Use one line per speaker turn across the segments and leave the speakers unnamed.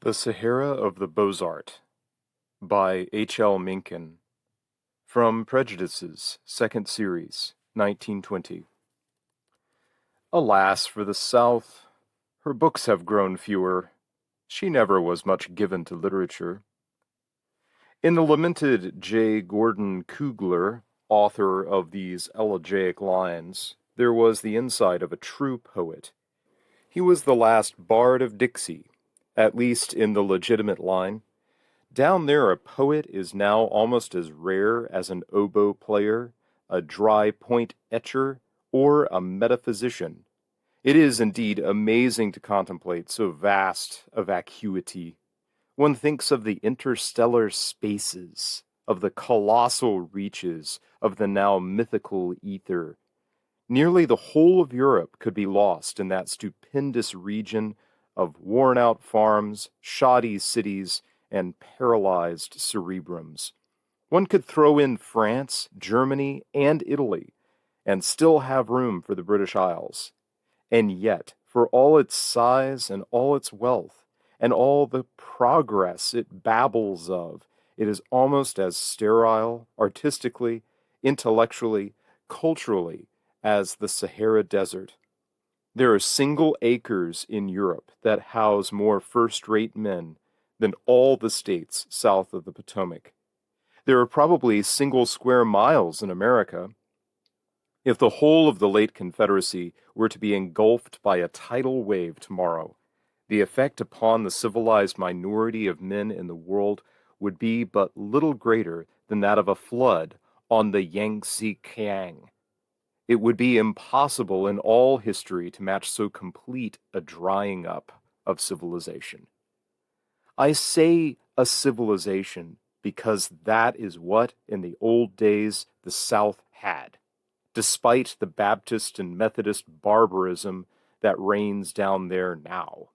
The Sahara of the Bozart by H.L. Mencken. From Prejudices, Second Series, 1920. Alas for the South! Her books have grown fewer. She never was much given to literature. In the lamented J. Gordon Kugler, author of these elegiac lines, there was the insight of a true poet. He was the last bard of Dixie, at least in the legitimate line. Down there a poet is now almost as rare as an oboe player, a dry point etcher, or a metaphysician. It is indeed amazing to contemplate so vast a vacuity. One thinks of the interstellar spaces, of the colossal reaches of the now mythical ether. Nearly the whole of Europe could be lost in that stupendous region of worn-out farms, shoddy cities, and paralyzed cerebrums. One could throw in France, Germany, and Italy, and still have room for the British Isles. And yet, for all its size and all its wealth, and all the progress it babbles of, it is almost as sterile, artistically, intellectually, culturally, as the Sahara Desert. There are single acres in Europe that house more first-rate men than all the states south of the Potomac. There are probably single square miles in America. If the whole of the late Confederacy were to be engulfed by a tidal wave tomorrow, the effect upon the civilized minority of men in the world would be but little greater than that of a flood on the Yangtze Kiang. It would be impossible in all history to match so complete a drying up of civilization. I say a civilization because that is what, in the old days, the South had, despite the Baptist and Methodist barbarism that reigns down there now.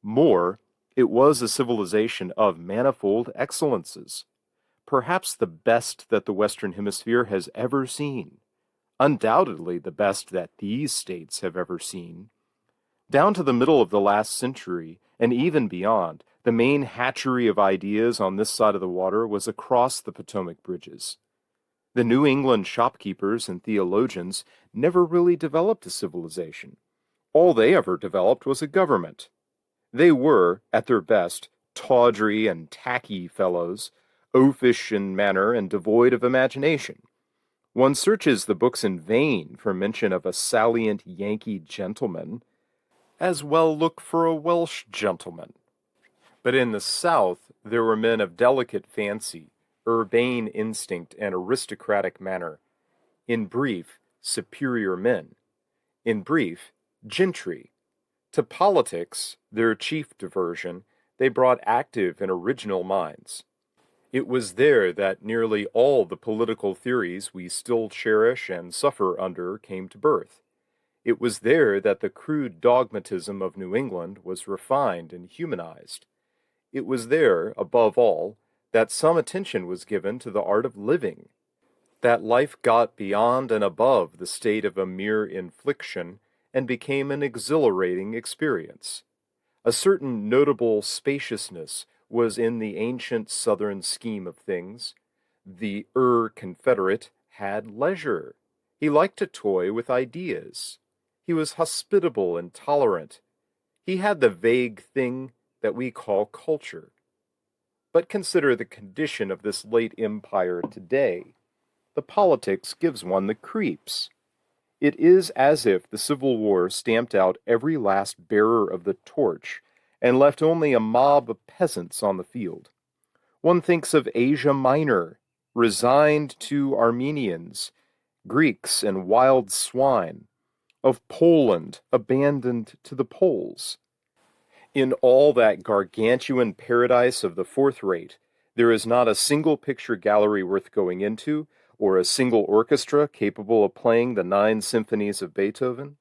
More, it was a civilization of manifold excellences, perhaps the best that the Western Hemisphere has ever seen. Undoubtedly the best that these states have ever seen. Down to the middle of the last century, and even beyond, the main hatchery of ideas on this side of the water was across the Potomac bridges. The New England shopkeepers and theologians never really developed a civilization. All they ever developed was a government. They were, at their best, tawdry and tacky fellows, oafish in manner and devoid of imagination. One searches the books in vain for mention of a salient Yankee gentleman. As well look for a Welsh gentleman. But in the South there were men of delicate fancy, urbane instinct, and aristocratic manner. In brief, superior men. In brief, gentry. To politics, their chief diversion, they brought active and original minds. It was there that nearly all the political theories we still cherish and suffer under came to birth. It was there that the crude dogmatism of New England was refined and humanized. It was there, above all, that some attention was given to the art of living, that life got beyond and above the state of a mere infliction and became an exhilarating experience. A certain notable spaciousness was in the ancient Southern scheme of things. The Confederate had leisure. He liked to toy with ideas. He was hospitable and tolerant. He had the vague thing that we call culture. But consider the condition of this late empire today. The politics gives one the creeps. It is as if the Civil War stamped out every last bearer of the torch and left only a mob of peasants on the field. One thinks of Asia Minor, resigned to Armenians, Greeks, and wild swine, of Poland, abandoned to the Poles. In all that gargantuan paradise of the fourth rate, there is not a single picture gallery worth going into, or a single orchestra capable of playing the 9 symphonies of Beethoven,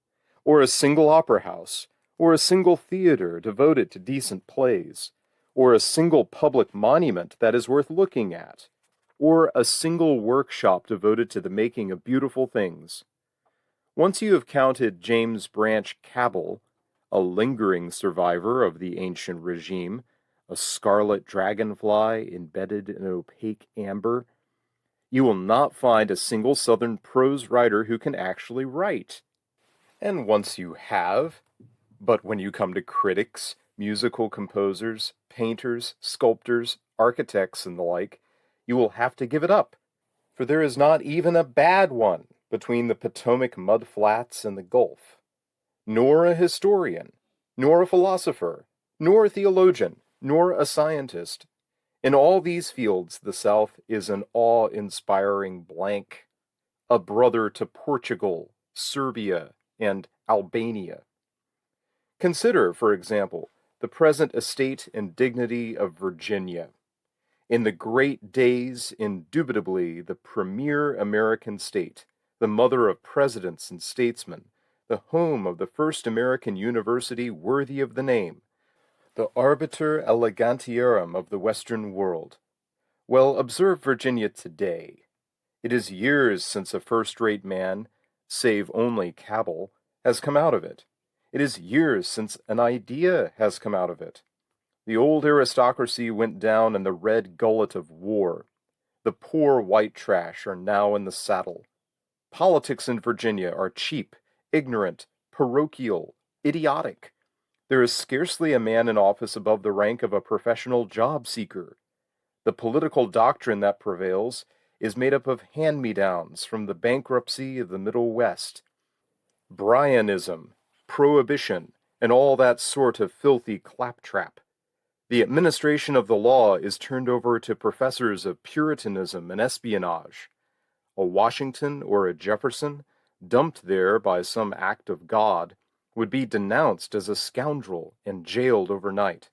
or a single opera house, or a single theater devoted to decent plays, or a single public monument that is worth looking at, or a single workshop devoted to the making of beautiful things. Once you have counted James Branch Cabell, a lingering survivor of the ancient regime, a scarlet dragonfly embedded in opaque amber. You will not find a single Southern prose writer who can actually write. And once you have, but when you come to critics, musical composers, painters, sculptors, architects, and the like, you will have to give it up, for there is not even a bad one between the Potomac mudflats and the Gulf, nor a historian, nor a philosopher, nor a theologian, nor a scientist. In all these fields, the South is an awe-inspiring blank, a brother to Portugal, Serbia, and Albania. Consider, for example, the present estate and dignity of Virginia. In the great days, indubitably the premier American state, the mother of presidents and statesmen, the home of the first American university worthy of the name, the arbiter elegantiarum of the Western world. Well, observe Virginia today. It is years since a first-rate man, save only Cabell, has come out of it. It is years since an idea has come out of it. The old aristocracy went down in the red gullet of war. The poor white trash are now in the saddle. Politics in Virginia are cheap, ignorant, parochial, idiotic. There is scarcely a man in office above the rank of a professional job seeker. The political doctrine that prevails is made up of hand-me-downs from the bankruptcy of the Middle West. Bryanism, prohibition, and all that sort of filthy claptrap. The administration of the law is turned over to professors of Puritanism and espionage. A Washington or a Jefferson, dumped there by some act of God, would be denounced as a scoundrel and jailed overnight.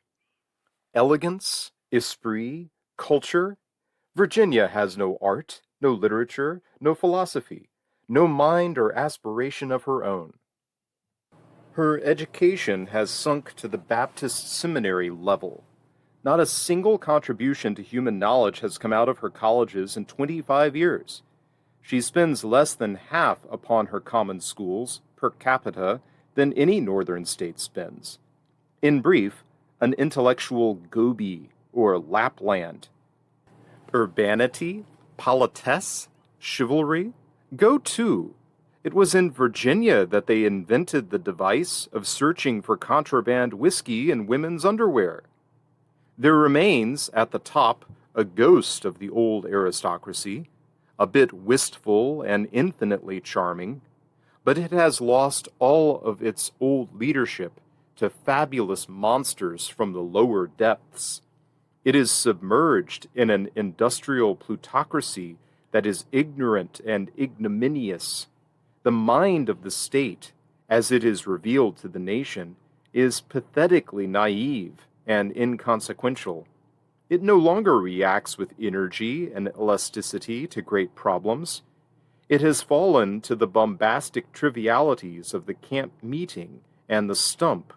Elegance, esprit, culture? Virginia has no art, no literature, no philosophy, no mind or aspiration of her own. Her education has sunk to the Baptist seminary level. Not a single contribution to human knowledge has come out of her colleges in 25 years. She spends less than half upon her common schools, per capita, than any northern state spends. In brief, an intellectual Gobi or Lapland. Urbanity, politesse, chivalry? Go to! It was in Virginia that they invented the device of searching for contraband whiskey in women's underwear. There remains, at the top, a ghost of the old aristocracy, a bit wistful and infinitely charming, but it has lost all of its old leadership to fabulous monsters from the lower depths. It is submerged in an industrial plutocracy that is ignorant and ignominious. The mind of the state, as it is revealed to the nation, is pathetically naive and inconsequential. It no longer reacts with energy and elasticity to great problems. It has fallen to the bombastic trivialities of the camp meeting and the stump.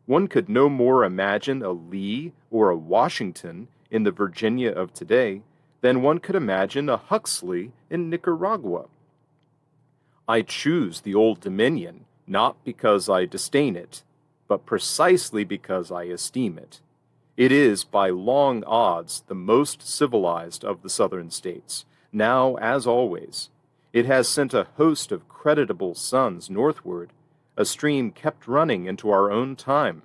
One could no more imagine a Lee or a Washington in the Virginia of today than one could imagine a Huxley in Nicaragua. I choose the Old Dominion not because I disdain it, but precisely because I esteem it. It is, by long odds, the most civilized of the southern states, now as always. It has sent a host of creditable sons northward, a stream kept running into our own time.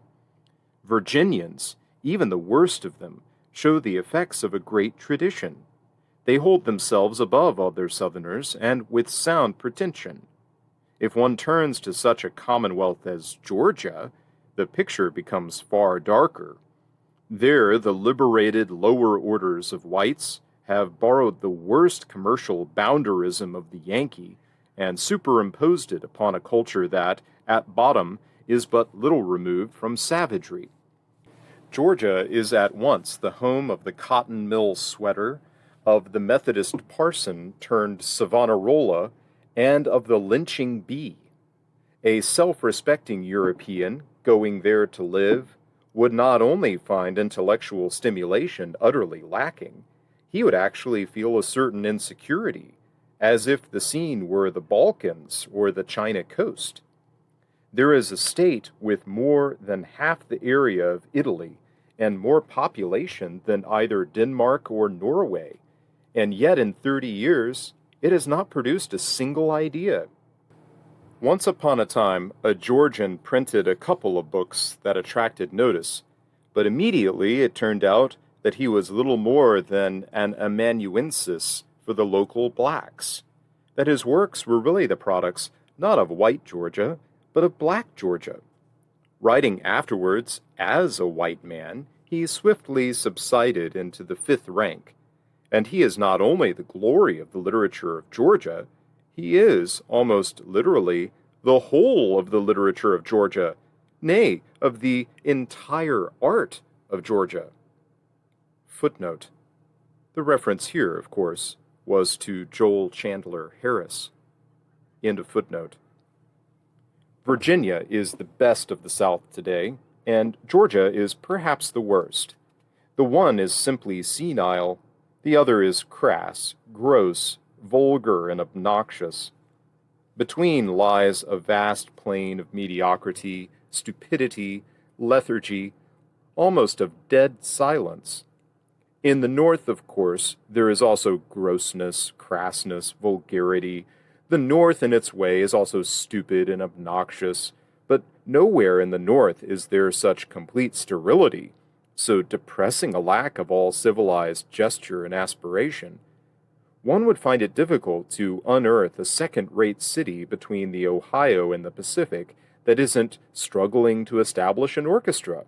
Virginians, even the worst of them, show the effects of a great tradition. They hold themselves above other Southerners, and with sound pretension. If one turns to such a commonwealth as Georgia, the picture becomes far darker. There, the liberated lower orders of whites have borrowed the worst commercial boundarism of the Yankee and superimposed it upon a culture that, at bottom, is but little removed from savagery. Georgia is at once the home of the cotton mill sweater, of the Methodist parson turned Savonarola, and of the lynching bee. A self-respecting European, going there to live, would not only find intellectual stimulation utterly lacking, he would actually feel a certain insecurity, as if the scene were the Balkans or the China coast. There is a state with more than half the area of Italy, and more population than either Denmark or Norway, and yet in 30 years it has not produced a single idea. Once upon a time, a Georgian printed a couple of books that attracted notice, but immediately it turned out that he was little more than an amanuensis for the local blacks, that his works were really the products not of white Georgia, but of black Georgia. Writing afterwards as a white man, he swiftly subsided into the fifth rank, and he is not only the glory of the literature of Georgia, he is, almost literally, the whole of the literature of Georgia, nay, of the entire art of Georgia. Footnote. The reference here, of course, was to Joel Chandler Harris. End of footnote. Virginia is the best of the South today, and Georgia is perhaps the worst. The one is simply senile, the other is crass, gross, vulgar, and obnoxious. Between lies a vast plain of mediocrity, stupidity, lethargy, almost of dead silence. In the North, of course, there is also grossness, crassness, vulgarity. The North in its way is also stupid and obnoxious, but nowhere in the North is there such complete sterility, so depressing a lack of all civilized gesture and aspiration. One would find it difficult to unearth a second-rate city between the Ohio and the Pacific that isn't struggling to establish an orchestra,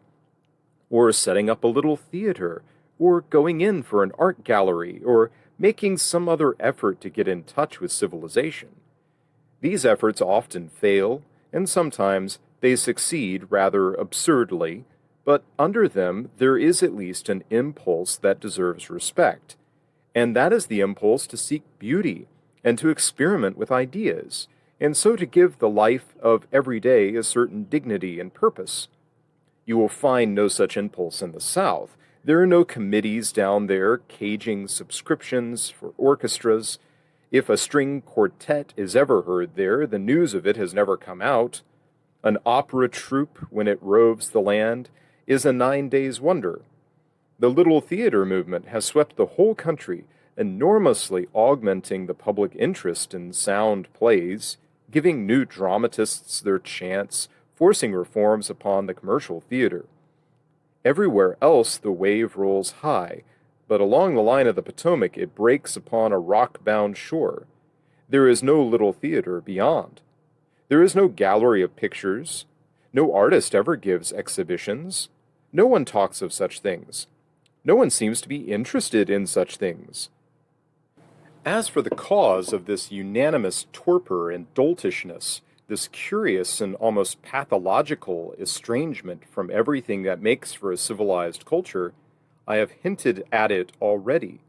or setting up a little theater, or going in for an art gallery, or making some other effort to get in touch with civilization. These efforts often fail, and sometimes they succeed rather absurdly, but under them there is at least an impulse that deserves respect, and that is the impulse to seek beauty and to experiment with ideas, and so to give the life of every day a certain dignity and purpose. You will find no such impulse in the South. There are no committees down there caging subscriptions for orchestras. If a string quartet is ever heard there, the news of it has never come out. An opera troupe, when it roves the land, is a 9 days' wonder. The little theater movement has swept the whole country, enormously augmenting the public interest in sound plays, giving new dramatists their chance, forcing reforms upon the commercial theater. Everywhere else the wave rolls high, but along the line of the Potomac it breaks upon a rock-bound shore. There is no little theater beyond. There is no gallery of pictures. No artist ever gives exhibitions. No one talks of such things. No one seems to be interested in such things. As for the cause of this unanimous torpor and doltishness, this curious and almost pathological estrangement from everything that makes for a civilized culture, I have hinted at it already,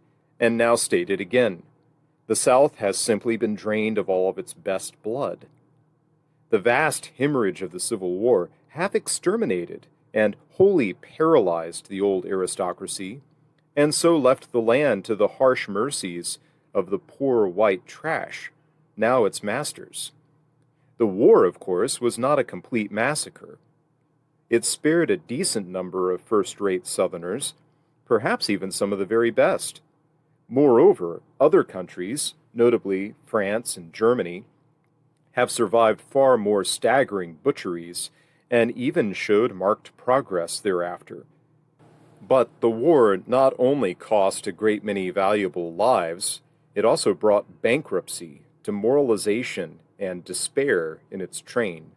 and now state it again. The South has simply been drained of all of its best blood. The vast hemorrhage of the Civil War half exterminated and wholly paralyzed the old aristocracy, and so left the land to the harsh mercies of the poor white trash, now its masters. The war, of course, was not a complete massacre. It spared a decent number of first-rate Southerners, perhaps even some of the very best. Moreover, other countries, notably France and Germany, have survived far more staggering butcheries and even showed marked progress thereafter. But the war not only cost a great many valuable lives, it also brought bankruptcy, demoralization, and despair in its train.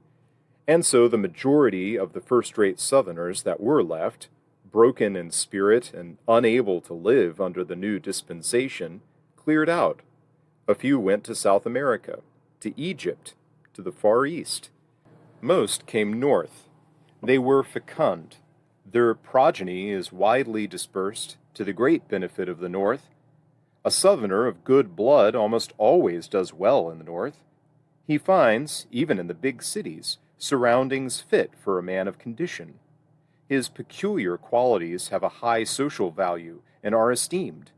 And so the majority of the first-rate Southerners that were left, broken in spirit and unable to live under the new dispensation, cleared out. A few went to South America, to Egypt, to the Far East. Most came north. They were fecund. Their progeny is widely dispersed, to the great benefit of the North. A Southerner of good blood almost always does well in the North. He finds, even in the big cities, surroundings fit for a man of condition. His peculiar qualities have a high social value and are esteemed.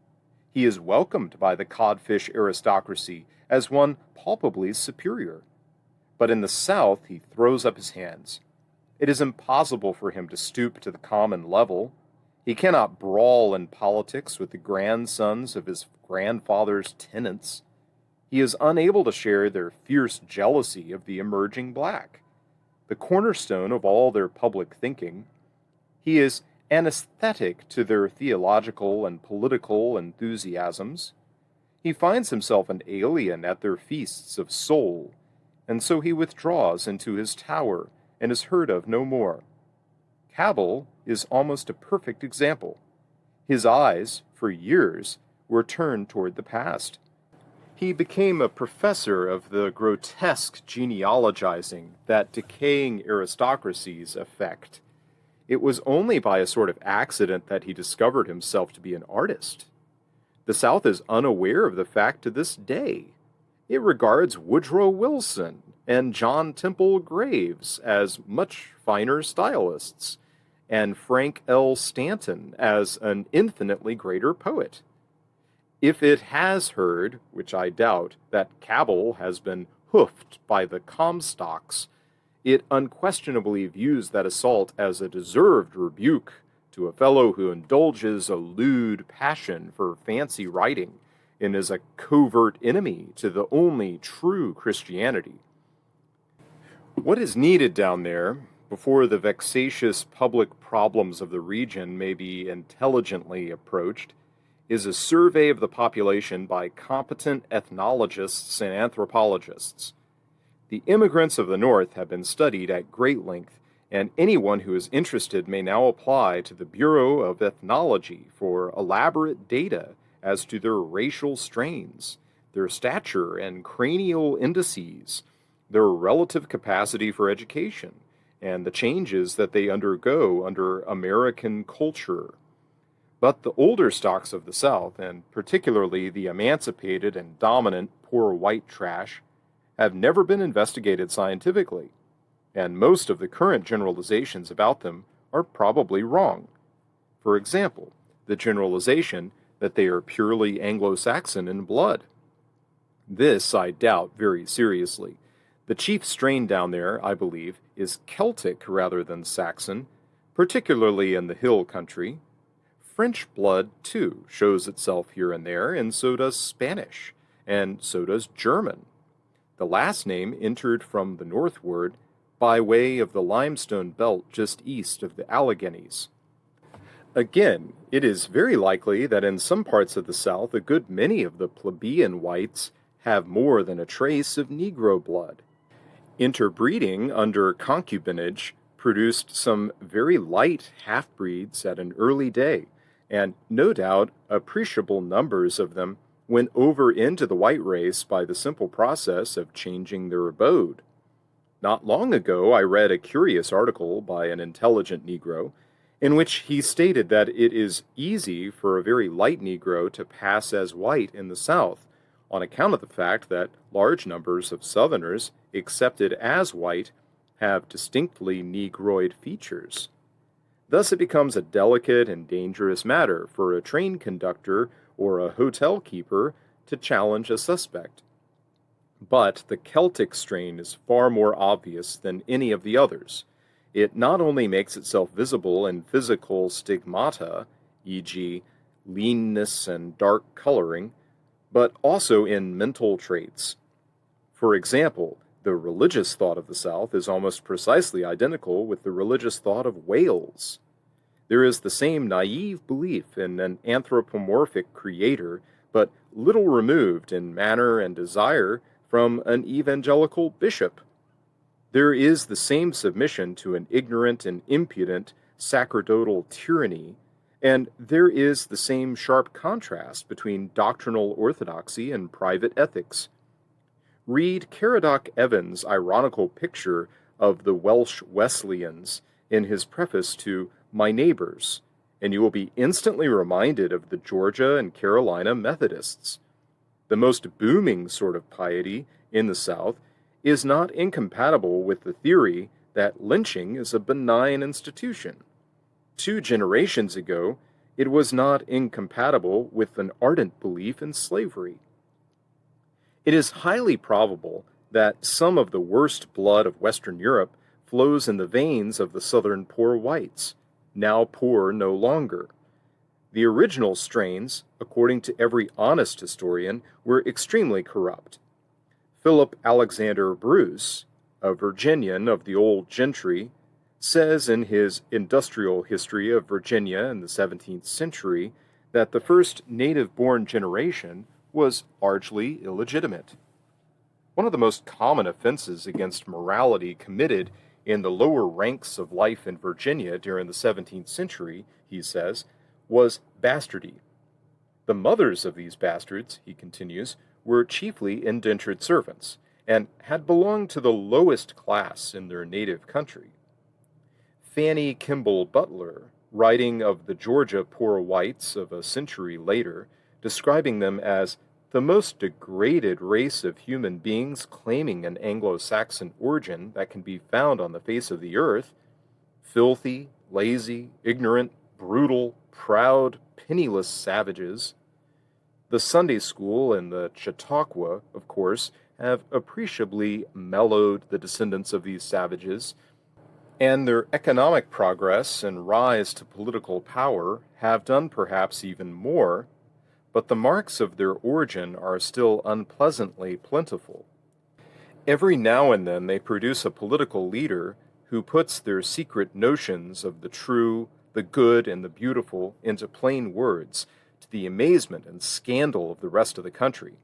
He is welcomed by the codfish aristocracy as one palpably superior. But in the South he throws up his hands. It is impossible for him to stoop to the common level. He cannot brawl in politics with the grandsons of his grandfather's tenants. He is unable to share their fierce jealousy of the emerging black, the cornerstone of all their public thinking. He is anesthetic to their theological and political enthusiasms. He finds himself an alien at their feasts of soul, and so he withdraws into his tower and is heard of no more. Cabell is almost a perfect example. His eyes, for years, were turned toward the past. He became a professor of the grotesque genealogizing that decaying aristocracies effect. It was only by a sort of accident that he discovered himself to be an artist. The South is unaware of the fact to this day. It regards Woodrow Wilson and John Temple Graves as much finer stylists, and Frank L. Stanton as an infinitely greater poet. If it has heard, which I doubt, that Cabell has been hoofed by the Comstocks, it unquestionably views that assault as a deserved rebuke to a fellow who indulges a lewd passion for fancy writing and is a covert enemy to the only true Christianity. What is needed down there, before the vexatious public problems of the region may be intelligently approached, is a survey of the population by competent ethnologists and anthropologists. The immigrants of the North have been studied at great length, and anyone who is interested may now apply to the Bureau of Ethnology for elaborate data as to their racial strains, their stature and cranial indices, their relative capacity for education, and the changes that they undergo under American culture. But the older stocks of the South, and particularly the emancipated and dominant poor white trash, have never been investigated scientifically, and most of the current generalizations about them are probably wrong. For example, the generalization that they are purely Anglo-Saxon in blood. This I doubt very seriously. The chief strain down there, I believe, is Celtic rather than Saxon, particularly in the hill country. French blood, too, shows itself here and there, and so does Spanish, and so does German. The last name entered from the northward by way of the limestone belt just east of the Alleghenies. Again, it is very likely that in some parts of the South a good many of the plebeian whites have more than a trace of Negro blood. Interbreeding under concubinage produced some very light half-breeds at an early day, and no doubt appreciable numbers of them went over into the white race by the simple process of changing their abode. Not long ago I read a curious article by an intelligent Negro in which he stated that it is easy for a very light Negro to pass as white in the South, on account of the fact that large numbers of Southerners accepted as white have distinctly Negroid features. Thus it becomes a delicate and dangerous matter for a train conductor or a hotel keeper to challenge a suspect. But the Celtic strain is far more obvious than any of the others. It not only makes itself visible in physical stigmata, e.g., leanness and dark coloring, but also in mental traits. For example, the religious thought of the South is almost precisely identical with the religious thought of Wales. There is the same naive belief in an anthropomorphic creator, but little removed in manner and desire from an evangelical bishop. There is the same submission to an ignorant and impudent sacerdotal tyranny, and there is the same sharp contrast between doctrinal orthodoxy and private ethics. Read Caradoc Evans' ironical picture of the Welsh Wesleyans in his preface to My Neighbors, and you will be instantly reminded of the Georgia and Carolina Methodists. The most booming sort of piety in the South is not incompatible with the theory that lynching is a benign institution. 2 generations ago, it was not incompatible with an ardent belief in slavery. It is highly probable that some of the worst blood of Western Europe flows in the veins of the Southern poor whites. now poor no longer. The original strains, according to every honest historian, were extremely corrupt. Philip Alexander Bruce, a Virginian of the old gentry, says in his Industrial History of Virginia in the 17th century that the first native-born generation was largely illegitimate. One of the most common offenses against morality committed in the lower ranks of life in Virginia during the 17th century, he says, was bastardy. The mothers of these bastards, he continues, were chiefly indentured servants, and had belonged to the lowest class in their native country. Fanny Kimball Butler, writing of the Georgia poor whites of a century later, describing them as the most degraded race of human beings claiming an Anglo-Saxon origin that can be found on the face of the earth, filthy, lazy, ignorant, brutal, proud, penniless savages. The Sunday school and the Chautauqua, of course, have appreciably mellowed the descendants of these savages, and their economic progress and rise to political power have done perhaps even more, but the marks of their origin are still unpleasantly plentiful. Every now and then they produce a political leader who puts their secret notions of the true, the good, and the beautiful into plain words, to the amazement and scandal of the rest of the country.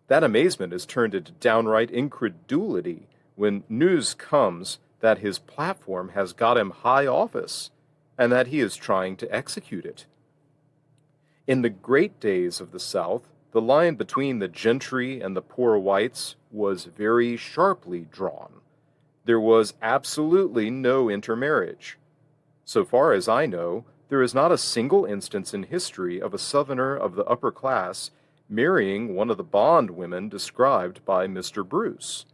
That amazement is turned into downright incredulity when news comes that his platform has got him high office, and that he is trying to execute it. In the great days of the South, the line between the gentry and the poor whites was very sharply drawn. There was absolutely no intermarriage. So far as I know, there is not a single instance in history of a Southerner of the upper class marrying one of the bondwomen described by Mr. Bruce.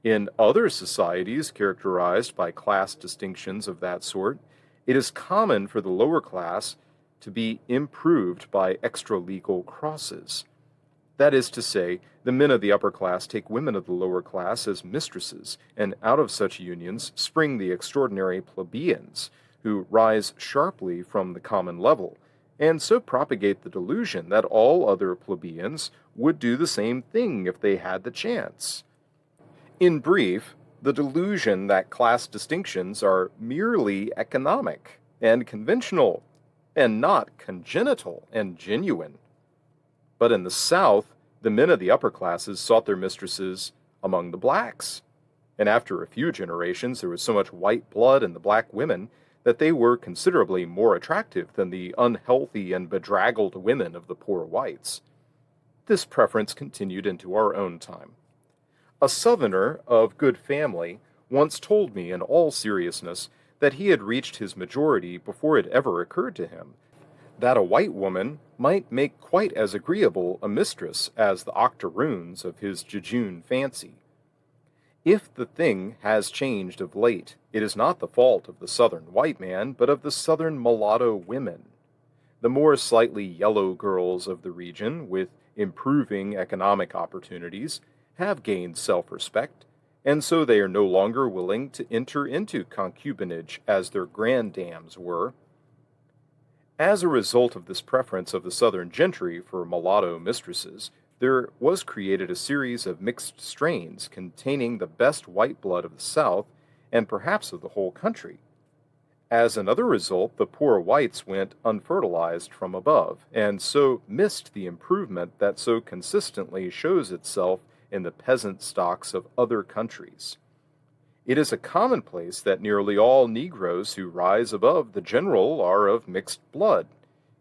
In other societies characterized by class distinctions of that sort, it is common for the lower class to be improved by extra-legal crosses. That is to say, the men of the upper class take women of the lower class as mistresses, and out of such unions spring the extraordinary plebeians, who rise sharply from the common level, and so propagate the delusion that all other plebeians would do the same thing if they had the chance. In brief, the delusion that class distinctions are merely economic and conventional, and not congenital and genuine. But in the South, the men of the upper classes sought their mistresses among the blacks, and after a few generations there was so much white blood in the black women that they were considerably more attractive than the unhealthy and bedraggled women of the poor whites. This preference continued into our own time. A Southerner of good family once told me in all seriousness that he had reached his majority before it ever occurred to him that a white woman might make quite as agreeable a mistress as the octoroons of his jejune fancy. If the thing has changed of late, it is not the fault of the Southern white man, but of the Southern mulatto women. The more slightly yellow girls of the region, with improving economic opportunities, have gained self-respect, and so they are no longer willing to enter into concubinage as their granddames were. As a result of this preference of the Southern gentry for mulatto mistresses, there was created a series of mixed strains containing the best white blood of the South and perhaps of the whole country. As another result, the poor whites went unfertilized from above, and so missed the improvement that so consistently shows itself in the peasant stocks of other countries. It is a commonplace that nearly all Negroes who rise above the general are of mixed blood,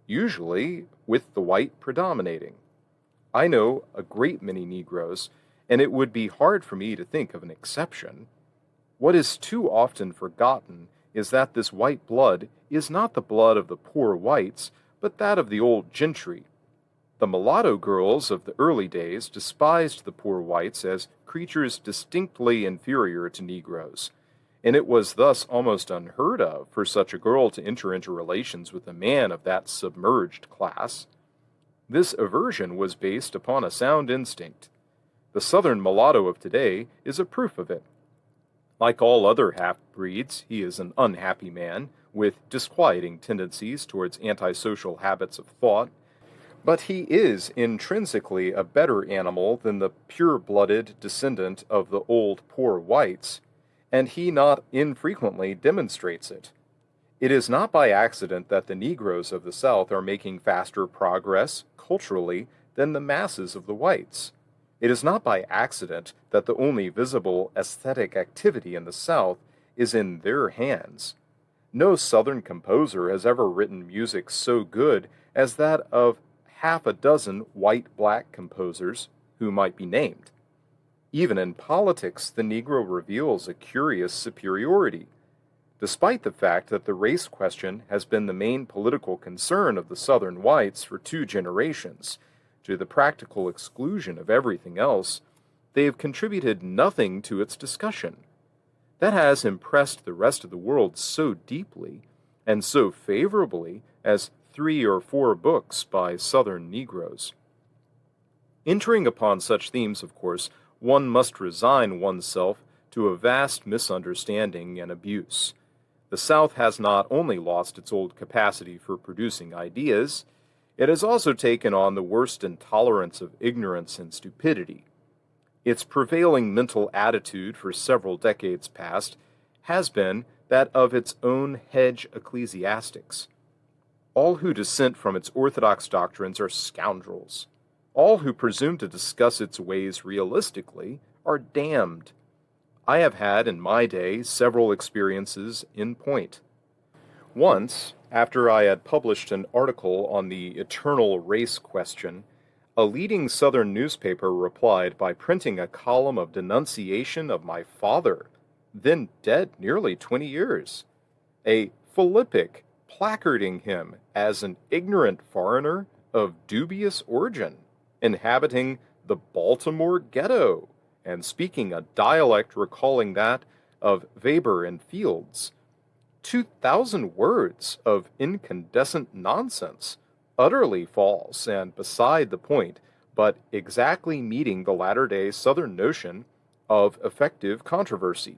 usually with the white predominating. I know a great many Negroes, and it would be hard for me to think of an exception. What is too often forgotten is that this white blood is not the blood of the poor whites, but that of the old gentry. The mulatto girls of the early days despised the poor whites as creatures distinctly inferior to Negroes, and it was thus almost unheard of for such a girl to enter into relations with a man of that submerged class. This aversion was based upon a sound instinct. The Southern mulatto of today is a proof of it. Like all other half-breeds, he is an unhappy man, with disquieting tendencies towards antisocial habits of thought, but he is intrinsically a better animal than the pure-blooded descendant of the old poor whites, and he not infrequently demonstrates it. It is not by accident that the Negroes of the South are making faster progress, culturally, than the masses of the whites. It is not by accident that the only visible aesthetic activity in the South is in their hands. No Southern composer has ever written music so good as that of half a dozen white-black composers who might be named. Even in politics, the Negro reveals a curious superiority. Despite the fact that the race question has been the main political concern of the Southern whites for 2 generations, to the practical exclusion of everything else, they have contributed nothing to its discussion. That has impressed the rest of the world so deeply and so favorably as 3 or 4 books by Southern Negroes. Entering upon such themes, of course, one must resign oneself to a vast misunderstanding and abuse. The South has not only lost its old capacity for producing ideas, it has also taken on the worst intolerance of ignorance and stupidity. Its prevailing mental attitude for several decades past has been that of its own hedge ecclesiastics. All who dissent from its orthodox doctrines are scoundrels. All who presume to discuss its ways realistically are damned. I have had in my day several experiences in point. Once, after I had published an article on the eternal race question, a leading Southern newspaper replied by printing a column of denunciation of my father, then dead nearly 20 years, a philippic placarding him as an ignorant foreigner of dubious origin, inhabiting the Baltimore ghetto, and speaking a dialect recalling that of Weber and Fields. 2,000 words of incandescent nonsense, utterly false and beside the point, but exactly meeting the latter-day Southern notion of effective controversy.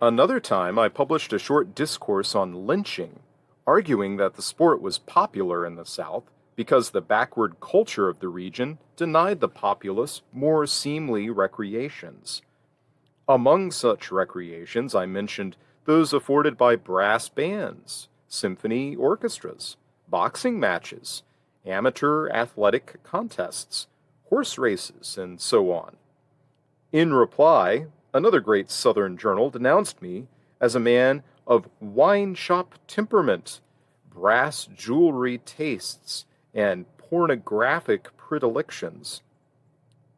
Another time I published a short discourse on lynching, arguing that the sport was popular in the South because the backward culture of the region denied the populace more seemly recreations. Among such recreations I mentioned those afforded by brass bands, symphony orchestras, boxing matches, amateur athletic contests, horse races, and so on. In reply, another great Southern journal denounced me as a man of wine shop temperament, brass jewelry tastes, and pornographic predilections.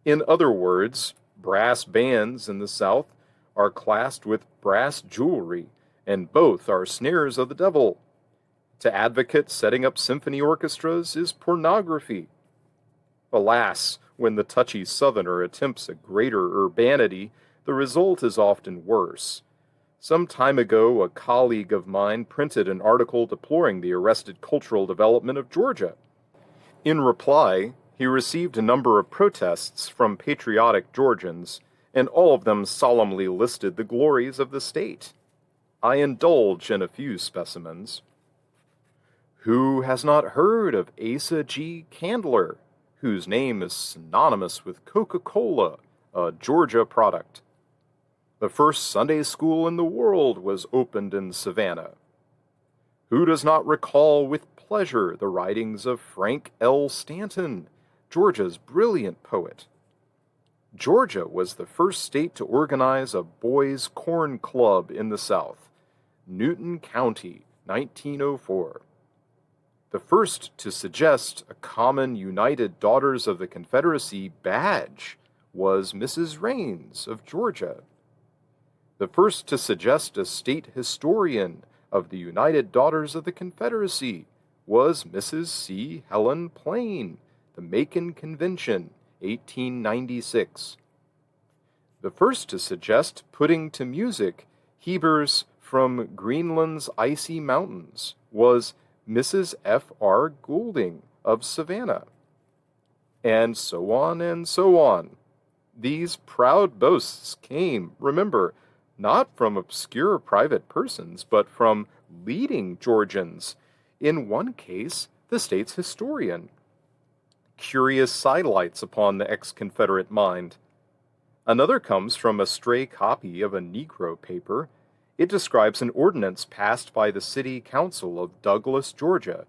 In other words, brass bands in the South are classed with brass jewelry, and both are snares of the devil. To advocate setting up symphony orchestras is pornography. Alas, when the touchy Southerner attempts a greater urbanity, the result is often worse. Some time ago, a colleague of mine printed an article deploring the arrested cultural development of Georgia. In reply, he received a number of protests from patriotic Georgians, and all of them solemnly listed the glories of the state. I indulge in a few specimens. Who has not heard of Asa G. Candler, whose name is synonymous with Coca-Cola, a Georgia product? The first Sunday school in the world was opened in Savannah. Who does not recall with pleasure the writings of Frank L. Stanton, Georgia's brilliant poet? Georgia was the first state to organize a boys' corn club in the South, Newton County, 1904. The first to suggest a common United Daughters of the Confederacy badge was Mrs. Raines of Georgia. The first to suggest a state historian of the United Daughters of the Confederacy was Mrs. C. Helen Plain, the Mencken Convention, 1896. The first to suggest putting to music Hebers from Greenland's icy mountains was Mrs. F. R. Goulding of Savannah. And so on and so on. These proud boasts came, remember, not from obscure private persons, but from leading Georgians, in one case, the state's historian. Curious sidelights upon the ex-Confederate mind. Another comes from a stray copy of a Negro paper. It describes an ordinance passed by the City Council of Douglas, Georgia,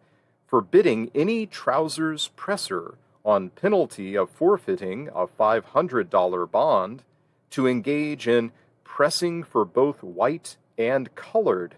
forbidding any trousers presser, on penalty of forfeiting a $500 bond, to engage in pressing for both white and colored.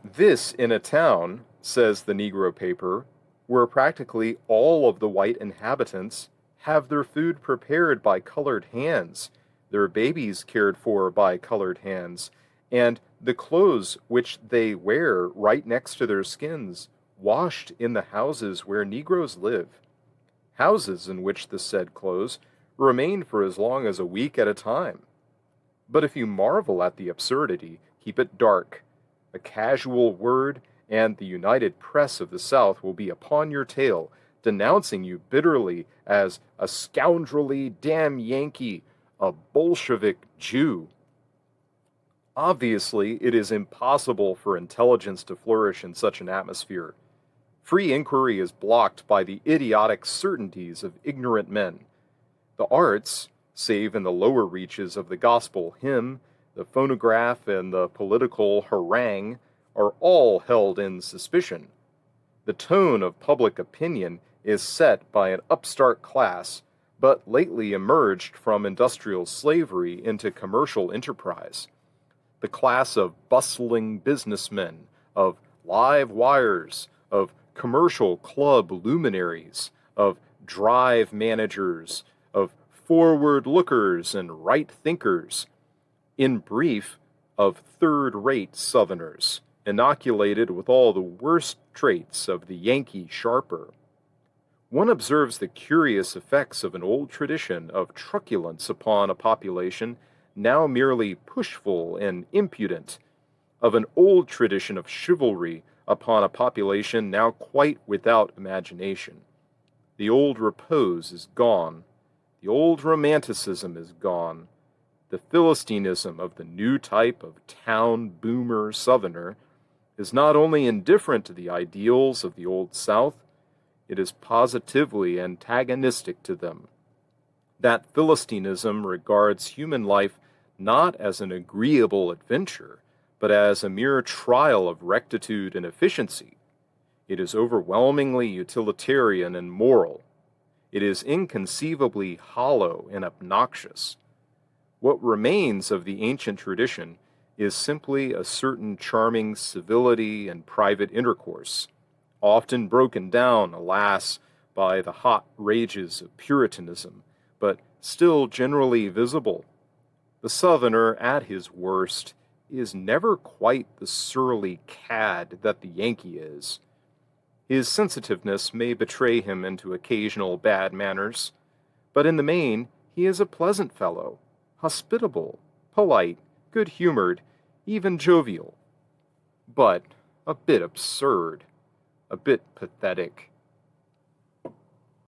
This in a town, says the Negro paper, where practically all of the white inhabitants have their food prepared by colored hands, their babies cared for by colored hands, and the clothes which they wear right next to their skins washed in the houses where Negroes live, houses in which the said clothes remain for as long as a week at a time. But if you marvel at the absurdity, keep it dark. A casual word, and the United Press of the South will be upon your tail, denouncing you bitterly as a scoundrelly damn Yankee, a Bolshevik Jew. Obviously, it is impossible for intelligence to flourish in such an atmosphere. Free inquiry is blocked by the idiotic certainties of ignorant men. The arts, save in the lower reaches of the gospel hymn, the phonograph, and the political harangue, are all held in suspicion. The tone of public opinion is set by an upstart class, but lately emerged from industrial slavery into commercial enterprise. The class of bustling businessmen, of live wires, of commercial club luminaries, of drive managers, of forward lookers and right thinkers. In brief, of third-rate Southerners, inoculated with all the worst traits of the Yankee sharper. One observes the curious effects of an old tradition of truculence upon a population now merely pushful and impudent, of an old tradition of chivalry upon a population now quite without imagination. The old repose is gone. The old romanticism is gone. The philistinism of the new type of town boomer Southerner is not only indifferent to the ideals of the Old South, it is positively antagonistic to them. That philistinism regards human life not as an agreeable adventure, but as a mere trial of rectitude and efficiency. It is overwhelmingly utilitarian and moral. It is inconceivably hollow and obnoxious. What remains of the ancient tradition is simply a certain charming civility and private intercourse, often broken down, alas, by the hot rages of Puritanism, but still generally visible. The Southerner, at his worst, is never quite the surly cad that the Yankee is. His sensitiveness may betray him into occasional bad manners, but in the main he is a pleasant fellow, hospitable, polite, good-humored, even jovial. But a bit absurd, a bit pathetic,